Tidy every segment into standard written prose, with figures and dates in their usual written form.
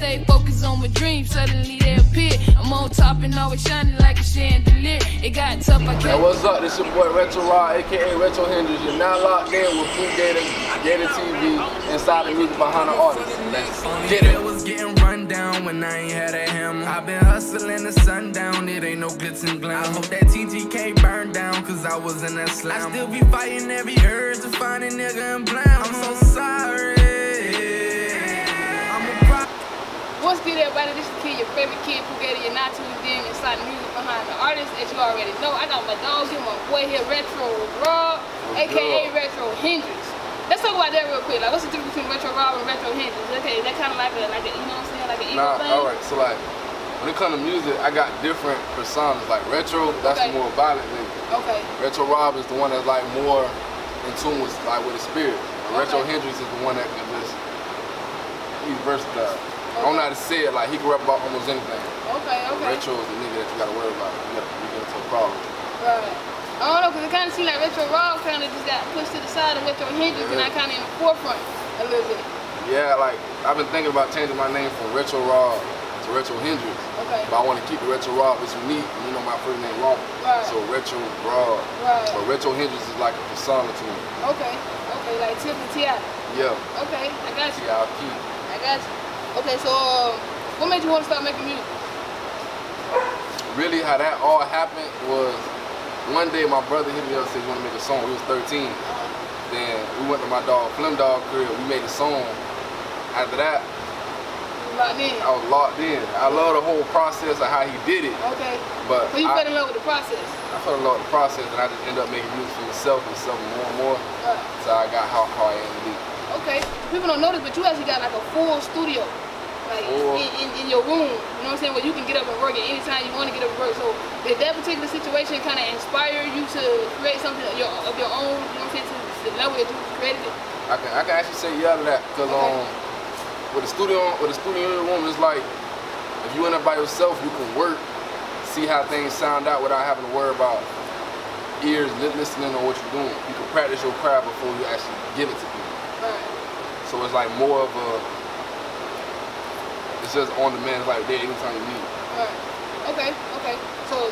stay focused on my dreams, suddenly they appear. I'm on top and always shining like a chandelier. It got tough, I kept. Hey, what's up? This your boy Retro aka Retro HNDRXX. You're now locked in with Pooh Gator, Gator TV, inside the music behind the artist. Let's get it. It was getting run down when I ain't had a hammer. I've been hustling the sundown, it ain't no glitz and glam. I hope that TGK burned down, cause I was in that slam. I still be fighting every urge to find a nigga and blame. I'm so sorry. What's good, everybody? This is the kid, your favorite kid, Pooh Gator. You're not tuned in inside the music behind the artist, as you already know. I got my dog here, my boy here, Retro Rob, aka Retro HNDRXX. Let's talk about that real quick. Like, what's the difference between Retro Rob and Retro HNDRXX? Okay, that kind of like a, you know what I'm saying, like an ego thing? Alright, so like, when it comes to music, I got different personas. Like Retro, that's the more violent nigga. Okay. Retro Rob is the one that's like more in tune with, like, with the spirit. And Retro HNDRXX is the one that can just, he's versatile. I don't know how to say it, like he can rap about almost anything. Okay. Retro is the nigga that you gotta worry about. You get into a problem. Right. I don't know, because it kind of seems like Retro Rob kind of just got pushed to the side of Retro HNDRXX and I kind of in the forefront a little bit. Yeah, like I've been thinking about changing my name from Retro Rob to Retro HNDRXX. Okay. But I want to keep the Retro Rob. It's unique. You know my first name Robert. Right. So Retro Rob. Right. But Retro HNDRXX is like a persona to me. Okay. Like Tip and T.I. Yeah. Okay, I got you. I got you. Okay, so what made you want to start making music? Really, how that all happened was one day my brother hit me up and said he wanted to make a song. We was 13. Then we went to my dog Flim Dog crib. We made a song. After that, I was locked in. I love the whole process of how he did it. Okay. But you fell in love with the process? I fell in love with the process, and I just ended up making music for myself and something more and more. Right. So I got how I am today. Okay, people don't know this, but you actually got like a full studio, like in your room, you know what I'm saying, where you can get up and work at any time you want to get up and work. So did that particular situation kind of inspire you to create something of your own, you know what I'm saying, to the level that you created it? I can actually say yeah to that, because with the studio in the room, it's like, if you in there by yourself, you can work, see how things sound out without having to worry about ears listening on what you're doing. You can practice your craft before you actually give it to people. Right. So it's like more of a, it's just on demand, like there anytime you need. Right. Okay. So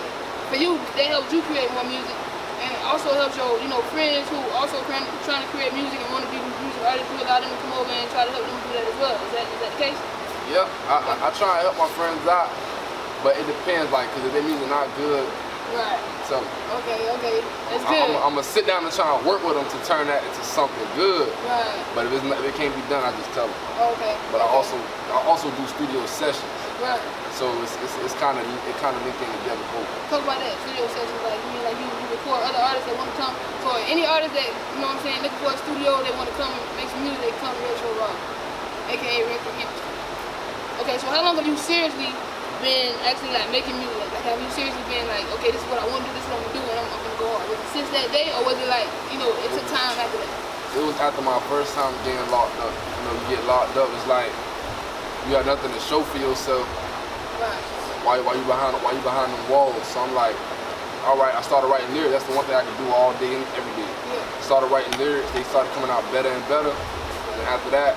for you, that helps you create more music, and it also helps your, friends who also trying to create music and want to be music artists. You allow them to come over and try to help them do that as well. Is that the case? Yeah, I try and help my friends out, but it depends, like, because if their music not good. Right. So, okay. That's good. I'm gonna sit down and try and work with them to turn that into something good. Right. But if it can't be done, I just tell them. Okay. But I also do studio sessions. Right. So it's kind of linked in together both. Talk about that studio sessions, like you record other artists that want to come. So any artist that looking for a studio, they want to come and make some music, they come to Retro Rob, aka Retro HNDRXX. Okay. So how long have you seriously been actually like making music? Like, have you seriously been like, okay, this is what I want to do, this is what I'm gonna do, and I'm gonna go hard? Was it since that day, or was it like, it took time after that? It was after my first time getting locked up. You get locked up, it's like you got nothing to show for yourself. Right. While you behind them walls. So I'm like, all right, I started writing lyrics. That's the one thing I can do all day, every day. Yeah. Started writing lyrics. They started coming out better and better. And after that,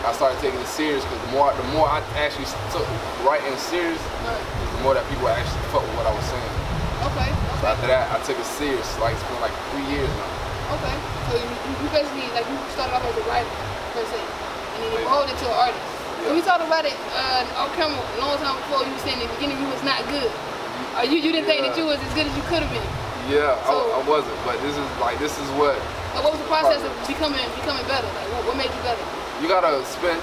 I started taking it serious, because the more I actually took writing serious, the more that people actually fuck with what I was saying. Okay. So after that, I took it serious. Like, it's been like 3 years now. Okay. So you basically, like, you started off as a writer, per se, and then you evolved into an artist. Yeah. So we talked about it off camera a long time before. You were saying in the beginning you was not good. You didn't think that you was as good as you could have been. Yeah, so, I wasn't. But this is what. What was the process of becoming better? Like, what made you better? You gotta spend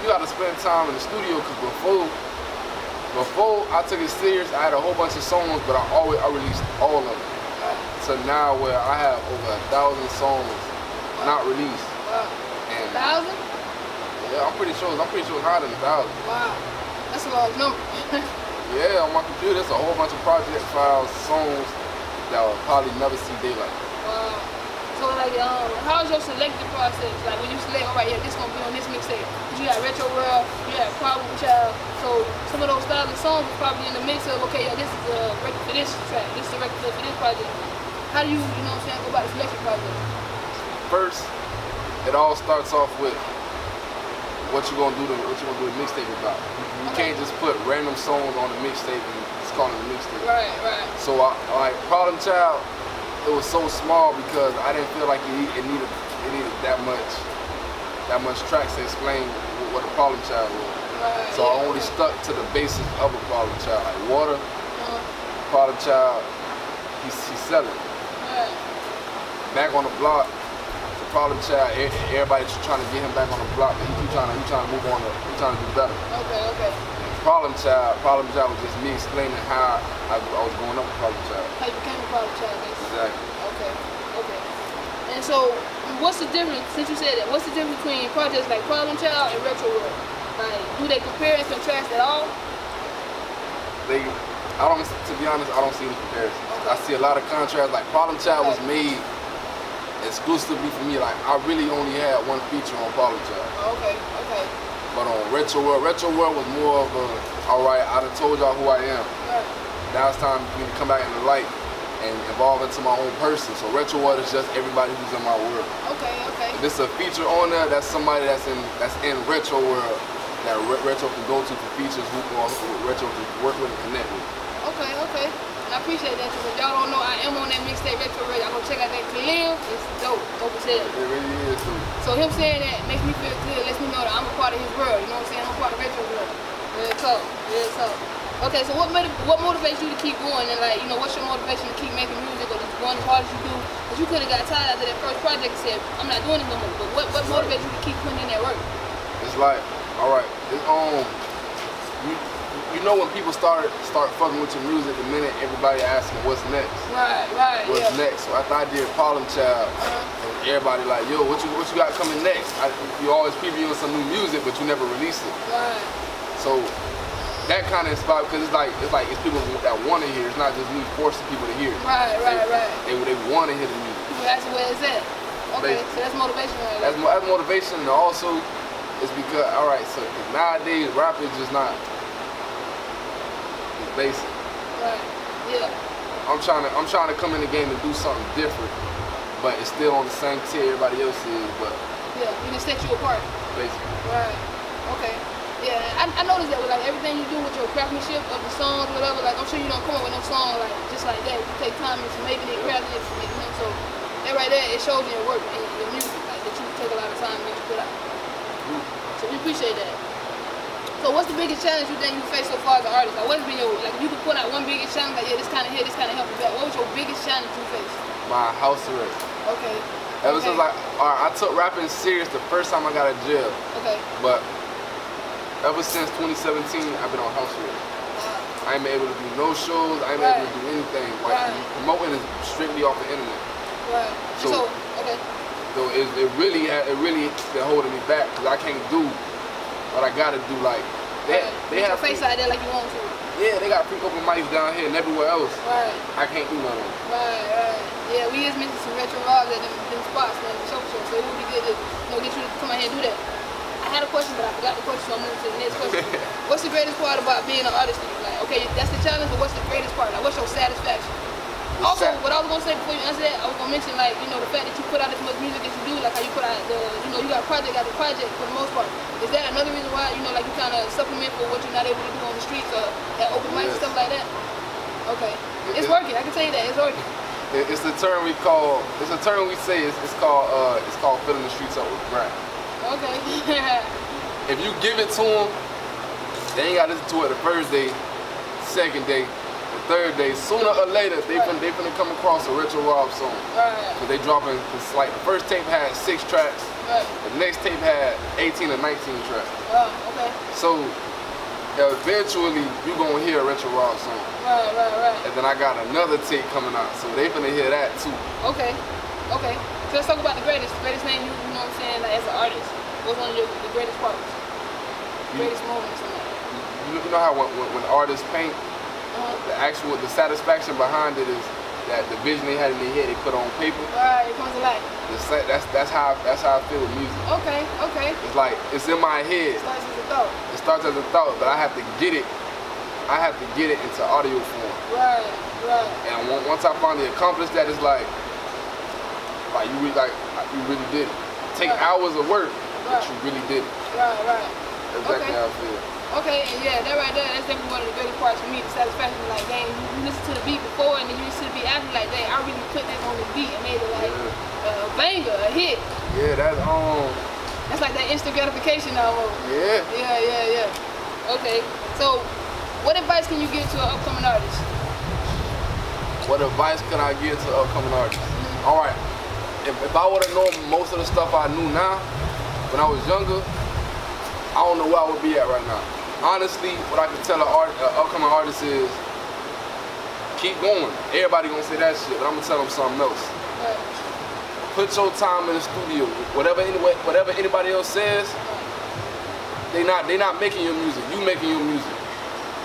time in the studio, because before I took it serious, I had a whole bunch of songs, but I released all of them. So now where I have over 1,000 songs not released. Wow. And 1,000? Yeah, I'm pretty sure it's higher than 1,000. Wow, that's a large number. Yeah, on my computer, there's a whole bunch of project files, songs that will probably never see daylight. Wow. So like, how's your selecting process? Like when you select, all right, yeah, this gonna be on this mixtape. You got Retro World, you got Problem Child. So some of those styles of songs are probably in the mix of, okay, yeah, this is a record for this track, this is a record for this project. How do you, go about the selection process? First, it all starts off with what you gonna do the mixtape about. You can't just put random songs on the mixtape and just call it a mixtape. Right, right. So like Problem Child, it was so small because I didn't feel like it needed that much tracks to explain what a Problem Child was. Right, so I only stuck to the basics of a Problem Child, like Water, Problem Child, he's selling. Right. Back on the Block, the Problem Child, everybody's trying to get him back on the block, but he trying to move on, he trying to do better. Okay, okay. Problem Child was just me explaining how I was going up with Problem Child. How you became a Problem Child, basically. Exactly. Okay, okay. And so, what's the difference, since you said that, what's the difference between projects like Problem Child and Retro World? Like, do they compare and contrast at all? To be honest, I don't see any comparison. Okay. I see a lot of contrast. Like Problem Child was made exclusively for me. Like I really only had one feature on Problem Child. Okay, okay. But on Retro World was more of a, all right, I done told y'all who I am. Right. Now it's time for me to come back in the light and evolve into my own person. So Retro World is just everybody who's in my world. Okay, okay. If it's a feature on there, that's somebody that's in Retro World that Retro can go to for features who Retro can work with and connect with. Okay, okay. And I appreciate that because if y'all don't know, I am on that mixtape Retro World. Y'all go check out that Khalil. It's dope. Dope as hell. It really is too. So him saying that makes me feel good, lets me know that I'm a part of his world, you know what I'm saying? I'm a part of Retro World. Real talk, real talk. Okay, so what motivates you to keep going and like, you know, what's your motivation to keep making music or just going as hard as you do? Because you could have got tired after that first project and said, I'm not doing it no more. But what motivates you to keep putting in that work? It's like, all right, you know when people start fucking with your music, the minute everybody asking what's next. Right, right. What's next? So after I did Problem Child, everybody like, yo, what you got coming next? You always previewing some new music, but you never release it. Right. So that kind of inspired because it's people that want to hear. It's not just me forcing people to hear it. Right. They want to hear the music. People ask where it's at. Okay, so that's motivation. Right? That's motivation, and also it's because so nowadays rap is just not. Basic. Right. Yeah. I'm trying to come in the game and do something different, but it's still on the same tier everybody else is. But yeah, you can set you apart. Basically. Right. Okay. Yeah, I noticed that with like everything you do with your craftsmanship of the songs, whatever. Like I'm sure you don't come up with no song like just like that. You take time into making it, crafting it, you know. So that right there, it shows in your work and your music, like that you take a lot of time to put out. So we appreciate that. So what's the biggest challenge you think you faced so far as an artist? Like what's been your, like if you could put out one biggest challenge, like yeah, this kind of hit, this kind of helped you back. What was your biggest challenge you faced? My house arrest. Okay. Ever since I took rapping serious the first time I got out of jail. Okay. But ever since 2017, I've been on house arrest. Wow. I ain't been able to do no shows. I ain't been able to do anything. Like promoting is strictly off the internet. Right. So okay. So it really been holding me back because I can't do what I gotta do. Like they have your face out there like you want to. Yeah, they got free open mics down here and everywhere else. Right. I can't do none of them. Right. Yeah, we just missing some retro vibes at them spots, man, the show. So it would be good to get you to come out here and do that. I had a question, but I forgot the question, so I'm moving to the next question. What's the greatest part about being an artist? Like, okay, that's the challenge, but what's the greatest part? Like, what's your satisfaction? Also, what I was gonna say before you answer that, I was gonna mention like, you know, the fact that you put out as much music as you do, like how you put out you got project after project for the most part. Is that another reason why, you know, like you kind of supplement for what you're not able to do on the streets or at open mics and stuff like that? Okay, it's working. I can tell you that it's working. It's the term we say. It's called filling the streets up with rap. Okay. If you give it to them, they ain't gotta listen to it the first day, second day. Third day, sooner or later, they finna come across a Retro Rob song. Right. So they dropping, it's like the first tape had 6 tracks, the next tape had 18 or 19 tracks. Oh, okay. So eventually, you gonna hear a Retro Rob song. Right. And then I got another tape coming out, so they finna hear that too. Okay. So let's talk about the greatest name you know what I'm saying, like as an artist. What's one of the greatest parts? Greatest moments in that? You know how when artists paint, the satisfaction behind it is that the vision they had in their head they put on paper. Right, it comes to life. That's how I feel with music. Okay. It's like it's in my head. It starts as a thought, but I have to get it. Into audio form. Right. And once I finally accomplish that, it's like you really did it. Take hours of work, but you really did it. Right. Exactly how I feel. Okay, and yeah, that right there, that's definitely one of the greatest parts for me, the satisfaction. Like, dang, you listen to the beat before and then you listen to the beat after, like, dang, I really put this on the beat and made it like a banger, a hit. Yeah, that's like that instant gratification almost. Yeah. Okay, so what advice can you give to an upcoming artist? What advice can I give to upcoming artists? All right, if I would have known most of the stuff I knew now when I was younger, I don't know where I would be at right now. Honestly, what I can tell an upcoming artist is keep going. Everybody gonna say that shit, but I'm gonna tell them something else. Right. Put your time in the studio. Whatever anybody else says, they not making your music. You making your music.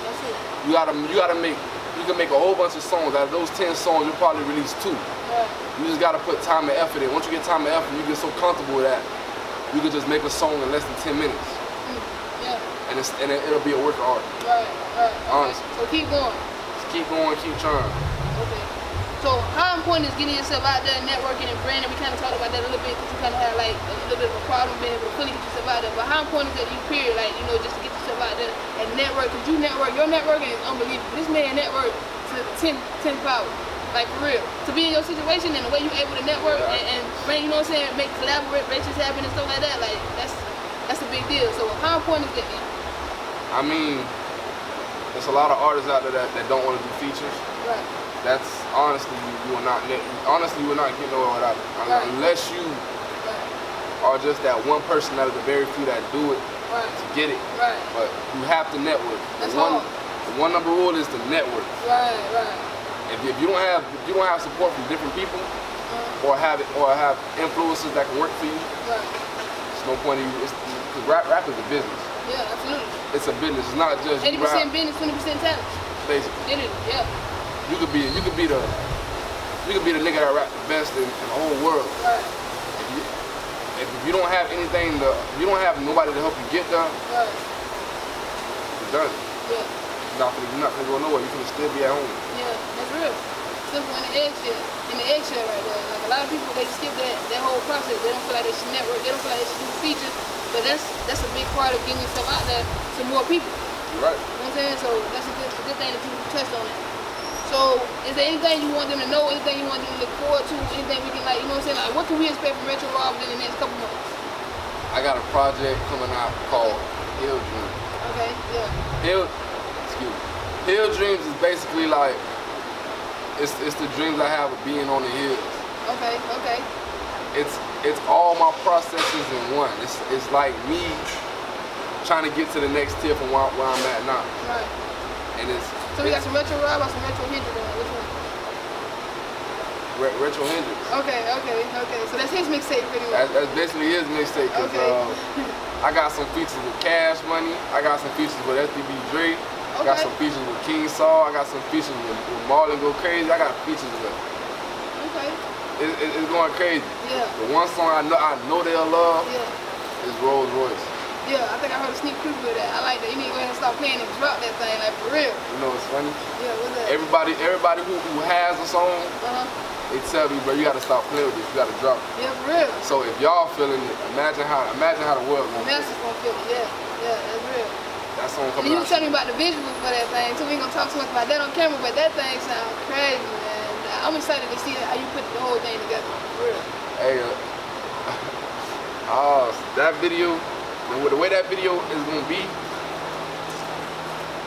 That's it. You can make a whole bunch of songs. Out of those 10 songs, you'll probably release 2. Right. You just gotta put time and effort in. Once you get time and effort, you get so comfortable with that, you can just make a song in less than 10 minutes. And it'll be a work of art. Right. Honestly. So keep going. Just keep going, keep trying. Okay. So how important is getting yourself out there, networking and branding? We kind of talked about that a little bit because you kind of had like a little bit of a problem being able to fully get yourself out there. But how important is that you period, like, you know, just to get yourself out there and network? Because you network, your networking is unbelievable. This man networked to 10 power. Like, for real. To be in your situation and the way you're able to network and bring, you know what I'm saying, make collaborations happen and stuff like that, like, that's a big deal. So how important is that? I mean, there's a lot of artists out there that don't want to do features. Right. That's honestly, you will not get nowhere without it. Unless you are just that one person out of the very few that do it to get it. Right. But you have to network. That's the one number rule is to network. Right. If you don't have support from different people, or have influencers that can work for you, there's no point in you. Because rap is a business. Yeah, absolutely. It's a business. It's not just 80% business, 20% talent. Basically. Yeah. You could be the nigga that rap the best in the whole world. Right. If you don't have anything you don't have nobody to help you get there, you're done. Yeah. You're not gonna go nowhere. You're gonna still be at home. Yeah, that's real. Simple in the eggshell right there. Like, a lot of people, they skip that whole process. They don't feel like they should network. They don't feel like they should do features. But that's a big part of getting yourself out there to more people. You're right. You know what I'm saying? So that's a good thing that people touched on it. So is there anything you want them to know, anything you want them to look forward to, anything we can, like, you know what I'm saying? Like, what can we expect from Retro Raw within the next couple months? I got a project coming out called Hill Dreams. Okay, yeah. Hill Dreams is basically like, it's the dreams I have of being on the hills. Okay. It's all my processes in one. It's like me trying to get to the next tier from where I'm at now. Right. And so we got some Retro Rob or some Retro HNDRXX? Which one? Retro HNDRXX. Okay. So that's his mixtape pretty much. That's basically his mixtape. Okay. I got some features with Cash Money. I got some features with SDB Dre. I got some features with King Saul. I got some features with Marlon Go Crazy. I got features with it. Okay. It's going crazy. Yeah. The one song I know they'll love is Rolls Royce. Yeah, I think I heard a sneak preview of that. I like that. You need to go ahead and start playing and drop that thing, like, for real. You know what's funny? Yeah, what's that? Everybody who has a song, they tell me, bro, you gotta stop playing with this. You gotta drop it. Yeah, for real. So if y'all feeling it, imagine how the world gonna feel. Master's gonna feel it. Yeah, that's real. That song coming out. And you were telling me about the visuals for that thing, so we ain't gonna talk too much about that on camera, but that thing sounds crazy, man. I'm excited to see how you put the whole thing together, for real. Hey, that video, the way that video is gonna be,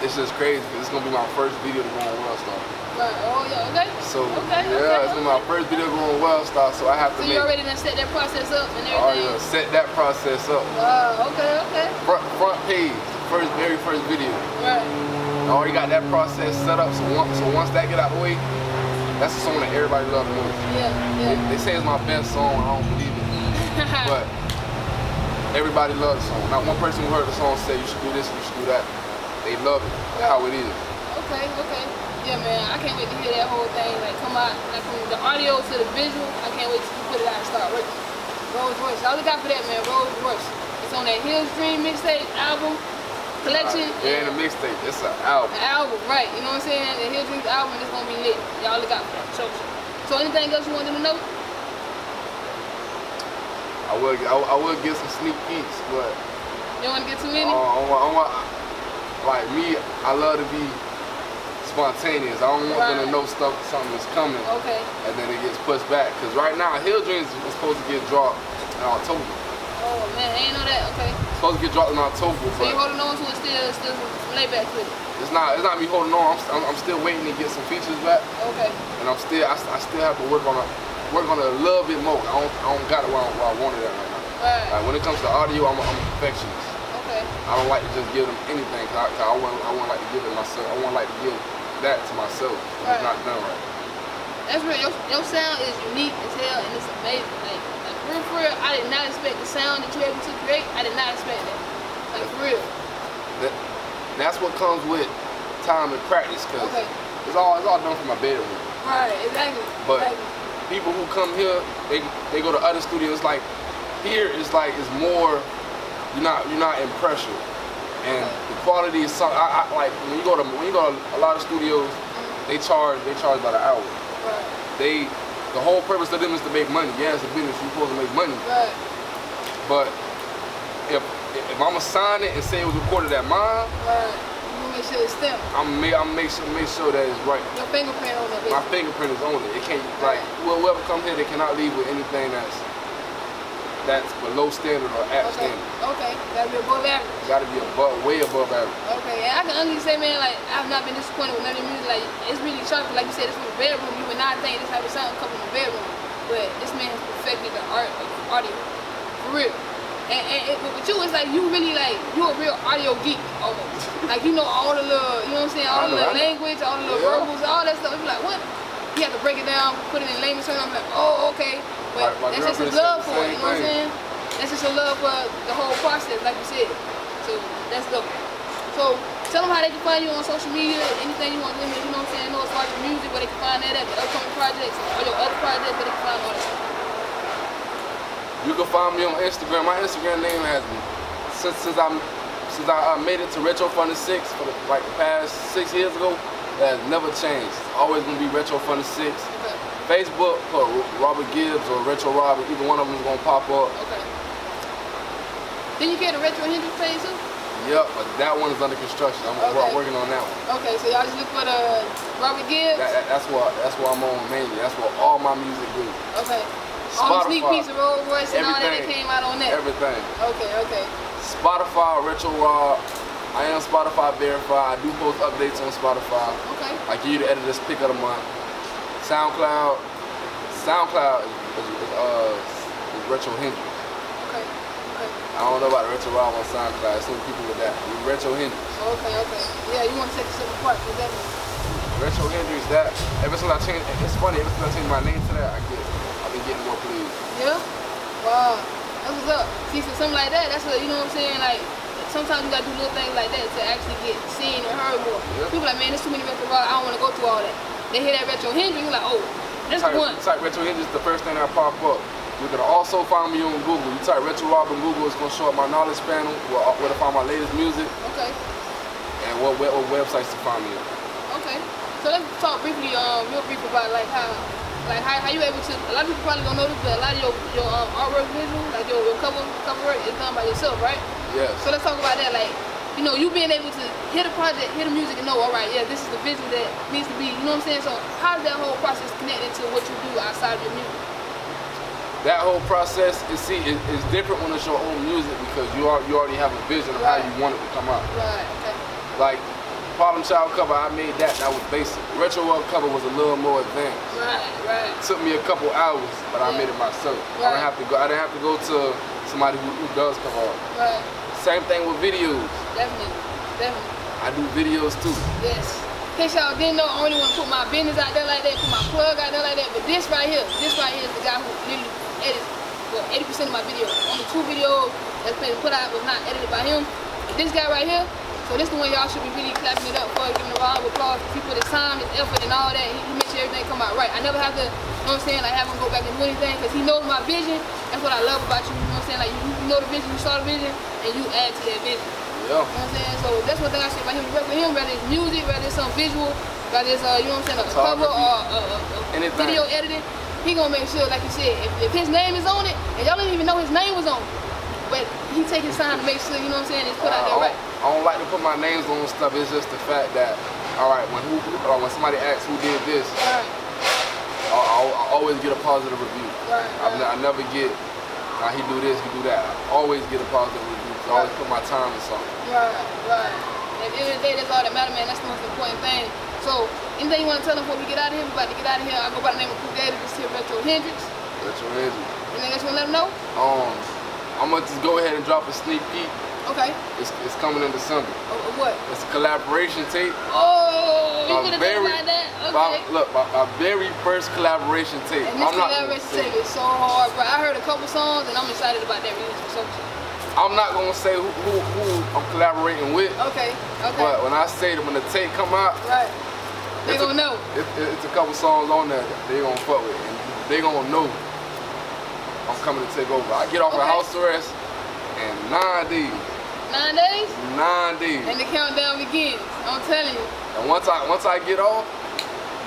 it's just crazy, because it's gonna be my first video to go on World Star. Right, oh yeah, okay. So, it's gonna be my first video to go on World Star, so I have to So you already done set that process up and everything? I already done set that process up. Okay. Front page, very first video. Right. I already got that process set up, so once that get out of the way, that's the song that everybody loves the most. Yeah. They say it's my best song, I don't believe it. But everybody loves the song. Not one person who heard the song say you should do this and you should do that. They love it, how it is. Okay. Yeah, man, I can't wait to hear that whole thing, like, come out, like, from the audio to the visual. I can't wait till you put it out and start working. Rolls Royce. Y'all look out for that, man. Rolls Royce. It's on that Hills Dream mixtape album collection. Yeah, and the mixtape. It's an album. An album, right. You know what I'm saying? The Hills Dream album is gonna be lit. Y'all look out for that. So anything else you want them to know? I will give some sneak peeks, but You don't want to get too many? Like me, I love to be spontaneous. I don't want them to know something is coming. Okay. And then it gets pushed back. Because right now, Hill Dreams is supposed to get dropped in October. Oh man, I ain't know that. Okay. It's supposed to get dropped in October. So you holding on to it still lay back with it? It's not me holding on. I'm still waiting to get some features back. Okay. And I still have to work on it a little bit more. I don't got it where I want it at right now. Right. Like when it comes to audio, I'm a perfectionist. Okay. I don't like to just give them anything. Cause I want like to give it myself. I want like to give that to myself. It's not done right. That's real. Your sound is unique as hell, and it's amazing. Like for real, I did not expect the sound that you're able to create. I did not expect that. Like for real. That's what comes with time and practice, cause it's all done from my bedroom. Right. Exactly. But people who come here, they go to other studios. Like here, it's more. You're not in pressure, and the quality is something. I like when you go to a lot of studios, they charge by the hour. Right. The whole purpose of them is to make money. Yeah, it's a business. You're supposed to make money. Right. But if I'ma sign it and say it was recorded at mine, right. You gonna make sure it's stamped. I'm make sure that it's right. Your fingerprint on it. My fingerprint is on it. It can't whoever come here, they cannot leave with anything that's below standard or at standard. Okay, gotta be above average. Gotta be way above average. Okay, and I can honestly say, man, like I've not been disappointed with none of the music. Like it's really sharp. Like you said, it's from the bedroom. You would not think this type of sound come from the bedroom, but this man has perfected the art of audio for real. And with you, it's like you really you a real audio geek almost. Like you know all the little, you know what I'm saying, all the little language, all the little verbals, all that stuff. It's like what? You have to break it down, put it in layman's terms. I'm like, oh, okay. But that's just his love for it, you know what I'm saying? That's just a love for the whole process, like you said. So that's dope. So tell them how they can find you on social media, anything you want them to, you know what I'm saying, know as far as your music, where they can find that at, the upcoming projects, or your other projects, where they can find all that stuff. You can find me on Instagram. My Instagram name has since I made it to Retro HNDRXX for the past 6 years ago, that has never changed. It's always gonna be Retro HNDRXX. Okay. Facebook, put Robert Gibbs or Retro Robert, either one of them is gonna pop up. Okay. Then you get a Retro HNDRXX page too? Yep, but that one is under construction. I'm working on that one. Okay, so y'all just look for the Robert Gibbs? That's what I'm on mainly. That's what all my music do. Okay. Spotify, all the sneak peeks of Rolls Royce and all that came out on that? Everything. Okay. Spotify, Retro Rob. I am Spotify verified. I do post updates on Spotify. Okay. I give you the editor's pick of the month. SoundCloud is Retro HNDRXX. Okay. I don't know about the Retro Rob on SoundCloud. There's some people with that. Retro HNDRXX. Okay. Yeah, you want to set yourself apart for that. Retro HNDRXX, that. Ever since I changed, it's funny, ever since I changed my name to that, I've been getting more plays. Yeah? Wow. That's what's up. See, so something like that, that's what, you know what I'm saying? Like, sometimes you gotta do little things like that to actually get seen or heard more. Yeah. People like, man, there's too many Retro Rob, I don't want to go through all that. They hear that Retro HNDRXX, you're like, oh, that's the one. Type Retro HNDRXX, the first thing that pop up. You can also find me on Google. You type Retro Rob in Google, it's gonna show up my knowledge panel, where to find my latest music. Okay. And what websites to find me on. Okay. So let's talk briefly, real brief about how you able to, a lot of people probably don't know this, but a lot of your artwork visual, like your cover work is done by yourself, right? Yes. So let's talk about that, like, you know, you being able to hear the project, hear the music and know, all right, yeah, this is the visual that needs to be, you know what I'm saying? So how does that whole process connect into what you do outside of your music? That whole process is different when it's your own music because you already have a vision of how you want it to come out. Right, okay. Like, Problem Child cover, I made that was basic. Retro World cover was a little more advanced. Right. It took me a couple hours, but I made it myself. Right. I didn't have to go to somebody who does cover art. Right. Same thing with videos. Definitely. I do videos too. Yes. In case y'all didn't know, I only want to put my business out there like that, put my plug out there like that, but this right here is the guy who literally edits 80% of my videos. Only 2 videos that's been put out was not edited by him. But this guy right here, so this is the one y'all should be really clapping it up for, giving a round of applause. He put his time, his effort, and all that. He makes sure everything come out right. I never have to, you know what I'm saying, like have him go back and do anything because he knows my vision. That's what I love about you, you know what I'm saying? Like you know the vision, you saw the vision, and you add to that vision. Yeah. You know what I'm saying? So that's one thing I say about him. You work with him, whether it's music, whether it's some visual, whether it's, you know what I'm saying, a cover or video editing, he gonna make sure, like you said, if his name is on it, and y'all didn't even know his name was on it, but he take his time to make sure, you know what I'm saying, it's put out there right. I don't like to put my names on stuff. It's just the fact that, all right, when somebody asks who did this, right. I always get a positive review. Right. I never get, he do this, he do that. I always get a positive review. So I always put my time in something. Right, right. At the end of the day, that's all that matters, man. That's the most important thing. So, anything you want to tell them before we get out of here? We're about to get out of here. I go by the name of Pooh Gator. This here, Retro HNDRXX. Retro HNDRXX. Anything else you want to let them know? I'm going to just go ahead and drop a sneak peek. Okay. It's coming in December. What? It's a collaboration tape. Oh, you could have done like that? Okay. Look, my very first collaboration tape. And this collaboration tape is so hard, bro. I heard a couple songs and I'm excited about that release for some shit. I'm not gonna say who I'm collaborating with. Okay, okay. But when I say that when the tape come out, right, they gonna know. It's a couple songs on there that they gonna fuck with, and they gonna know I'm coming to take over. I get off of house arrest in 9 days. 9 days? 9 days. And the countdown begins. I'm telling you. And once I get off,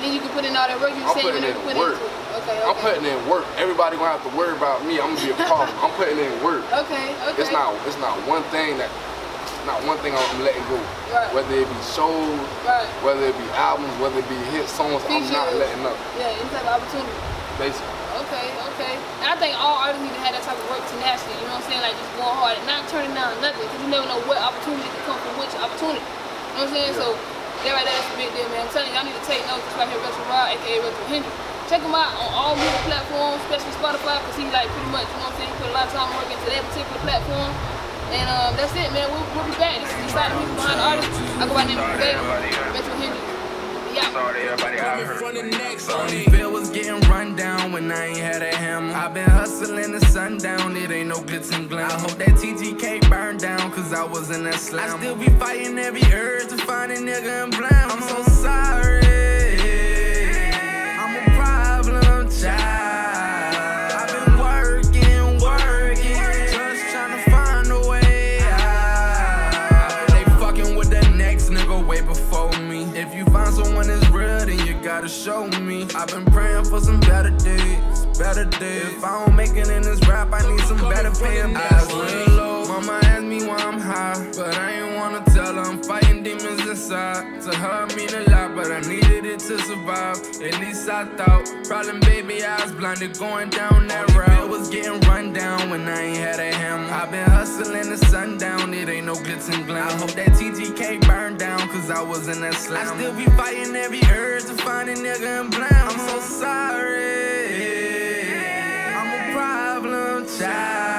then you can put in all that work you say you never put into it. Okay, okay. I'm putting in work. Everybody gonna have to worry about me. I'm gonna be a problem. I'm putting in work. Okay, okay. It's not one thing I'm letting go. Right. Whether it be shows, right, whether it be albums, whether it be hit songs, I'm not letting up. Yeah, any type of opportunity. Basically. Okay, okay. And I think all artists need to have that type of work tenacity, you know what I'm saying? Like just going hard and not turning down nothing, because you never know what opportunity can come from which opportunity. You know what I'm saying? Yeah. So that right there, that's a big deal, man. I'm telling you, I need to take notes. This right here, Retro Rod, aka Retro HNDRXX. Check him out on all music platforms, especially Spotify, because he like pretty much, you know what I'm saying, he put a lot of time and work into that particular platform. And that's it, man. We'll be back. This is the side of music behind the artist. I go by the name of Pooh Gator, Retro HNDRXX. Only feel was getting run down when I ain't had a hammer. I've been hustling the sundown, it ain't no glitz and glam. I hope that TGK burned down, cause I was in that slam. I still be fighting every urge to find a nigga and blame. I'm so sorry, I'm a problem child. I've been working, just trying to find a way out. They fucking with the next nigga way before me. If you find someone that's real, then you gotta show me. I've been praying for some better days, better days. If I don't make it in this rap, I need some better paying eyes real low. Mama asked me why I'm high, but I ain't wanna tell her I'm fighting demons inside. To her I mean a lot, but I needed it to survive. At least I thought. Problem baby, I was blinded going down that route. It was getting run down when I ain't had a hammer. I've been hustling the sundown, it ain't no glitz and glam. I hope that TGK burned down, cause I was in that slam. I still be fighting every urge to find a nigga and blame. I'm so sorry, I'm a problem child.